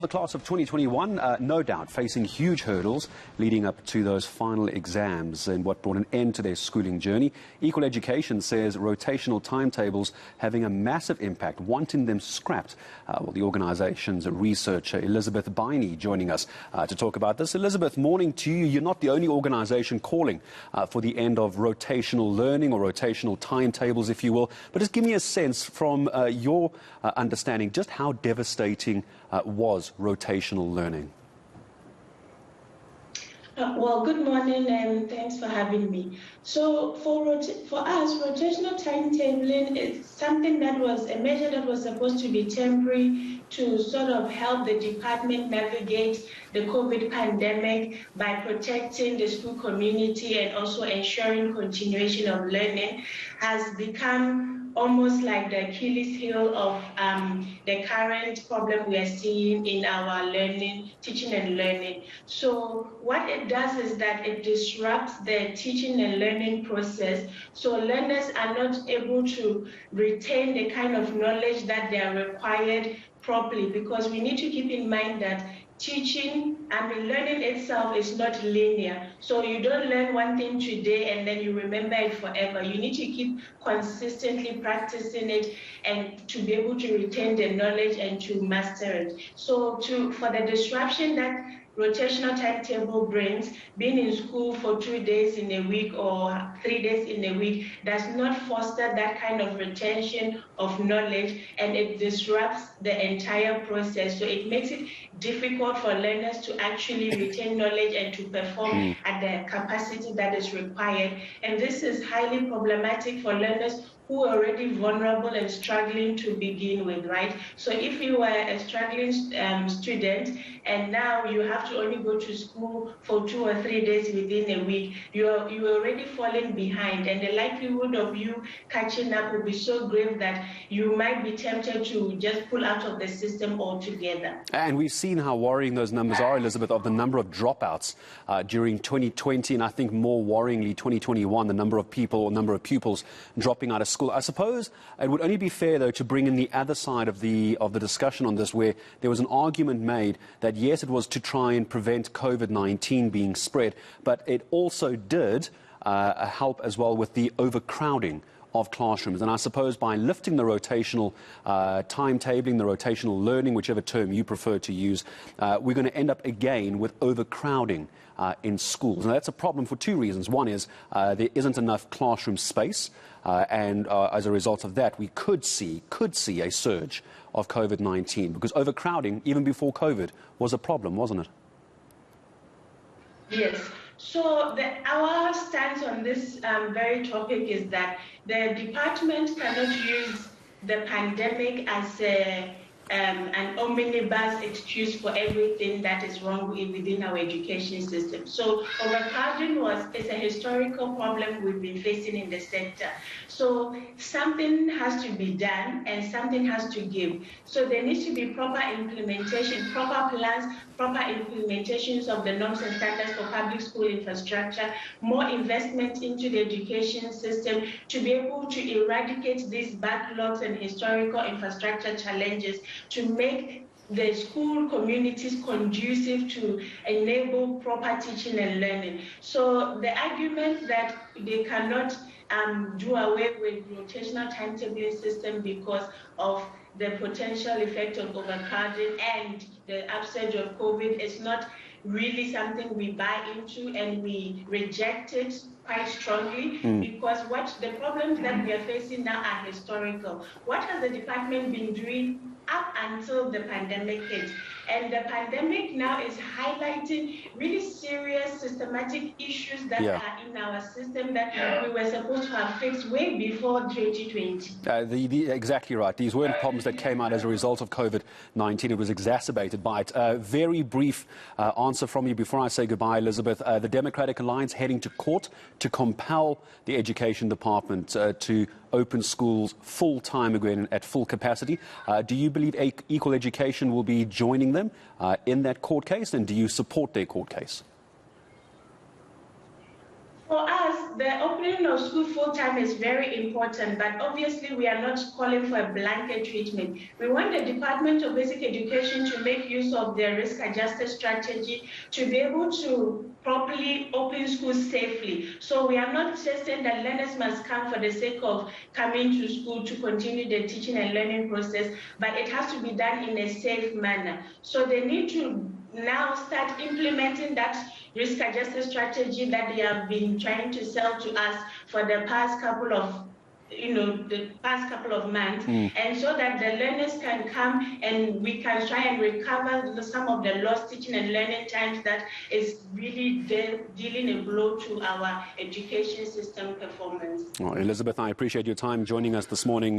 The class of 2021, no doubt, facing huge hurdles leading up to those final exams and what brought an end to their schooling journey. Equal Education says rotational timetables having a massive impact, wanting them scrapped. The organisation's researcher, Elizabeth Biney, joining us to talk about this. Elizabeth, morning to you. You're not the only organisation calling for the end of rotational learning or rotational timetables, if you will. But just give me a sense from your understanding, just how devastating was rotational learning? Well, good morning and thanks for having me. So for us, rotational timetabling is something that was a measure that was supposed to be temporary to sort of help the department navigate the COVID pandemic by protecting the school community and also ensuring continuation of learning, has become almost like the Achilles heel of the current problem we are seeing in our learning, teaching and learning. So what it does is that it disrupts the teaching and learning process. So learners are not able to retain the kind of knowledge that they are required properly, because we need to keep in mind that teaching, learning itself is not linear. So you don't learn one thing today and then you remember it forever. You need to keep consistently practicing it and to be able to retain the knowledge and to master it. So for the disruption that rotational timetable brings, being in school for 2 days in a week or 3 days in a week does not foster that kind of retention of knowledge, and it disrupts the entire process. So it makes it difficult for learners to actually retain knowledge and to perform at the capacity that is required. And this is highly problematic for learners who are already vulnerable and struggling to begin with, right? So if you are a struggling student and now you have to only go to school for 2 or 3 days within a week, you're already falling behind, and the likelihood of you catching up will be so grave that you might be tempted to just pull out of the system altogether. And we've seen how worrying those numbers are, Elizabeth, of the number of dropouts during 2020, and I think more worryingly 2021, the number of people or number of pupils dropping out of school. I suppose it would only be fair, though, to bring in the other side of the discussion on this, where there was an argument made that, yes, it was to try and prevent COVID-19 being spread, but it also did help as well with the overcrowding of classrooms. And I suppose by lifting the rotational timetabling, the rotational learning, whichever term you prefer to use, we're going to end up again with overcrowding in schools. And that's a problem for two reasons. One is there isn't enough classroom space, and as a result of that, we could see a surge of COVID-19, because overcrowding, even before COVID, was a problem, wasn't it? Yes. So our stance on this very topic is that the department cannot use the pandemic as an omnibus excuse for everything that is wrong within our education system. So overcrowding is a historical problem we've been facing in the sector. So something has to be done and something has to give. So there needs to be proper implementation, proper plans, proper implementations of the norms and standards for public school infrastructure, more investment into the education system to be able to eradicate these backlogs and historical infrastructure challenges, to make the school communities conducive to enable proper teaching and learning. So the argument that they cannot do away with rotational timetabling system because of the potential effect of overcrowding and the upsurge of COVID is not really something we buy into, and we reject it quite strongly, because the problems that we are facing now are historical. What has the department been doing up until the pandemic hit? And the pandemic now is highlighting really serious systematic issues that are in our system that we were supposed to have fixed way before 2020. Exactly right. These weren't problems that came out as a result of COVID-19. It was exacerbated by it. Very brief answer from you before I say goodbye, Elizabeth. The Democratic Alliance heading to court to compel the Education Department to open schools full-time again at full capacity. Do you believe Equal Education will be joining them in that court case, and do you support their court case? For us, the opening of school full-time is very important, but obviously we are not calling for a blanket treatment. We want the Department of Basic Education to make use of their risk-adjusted strategy to be able to properly open schools safely. So we are not just saying that learners must come for the sake of coming to school to continue the teaching and learning process, but it has to be done in a safe manner. So they need to now start implementing that risk-adjusted strategy that they have been trying to sell to us for the past couple of months, and so that the learners can come and we can try and recover some of the lost teaching and learning times that is really dealing a blow to our education system performance. Well, Elizabeth, I appreciate your time joining us this morning.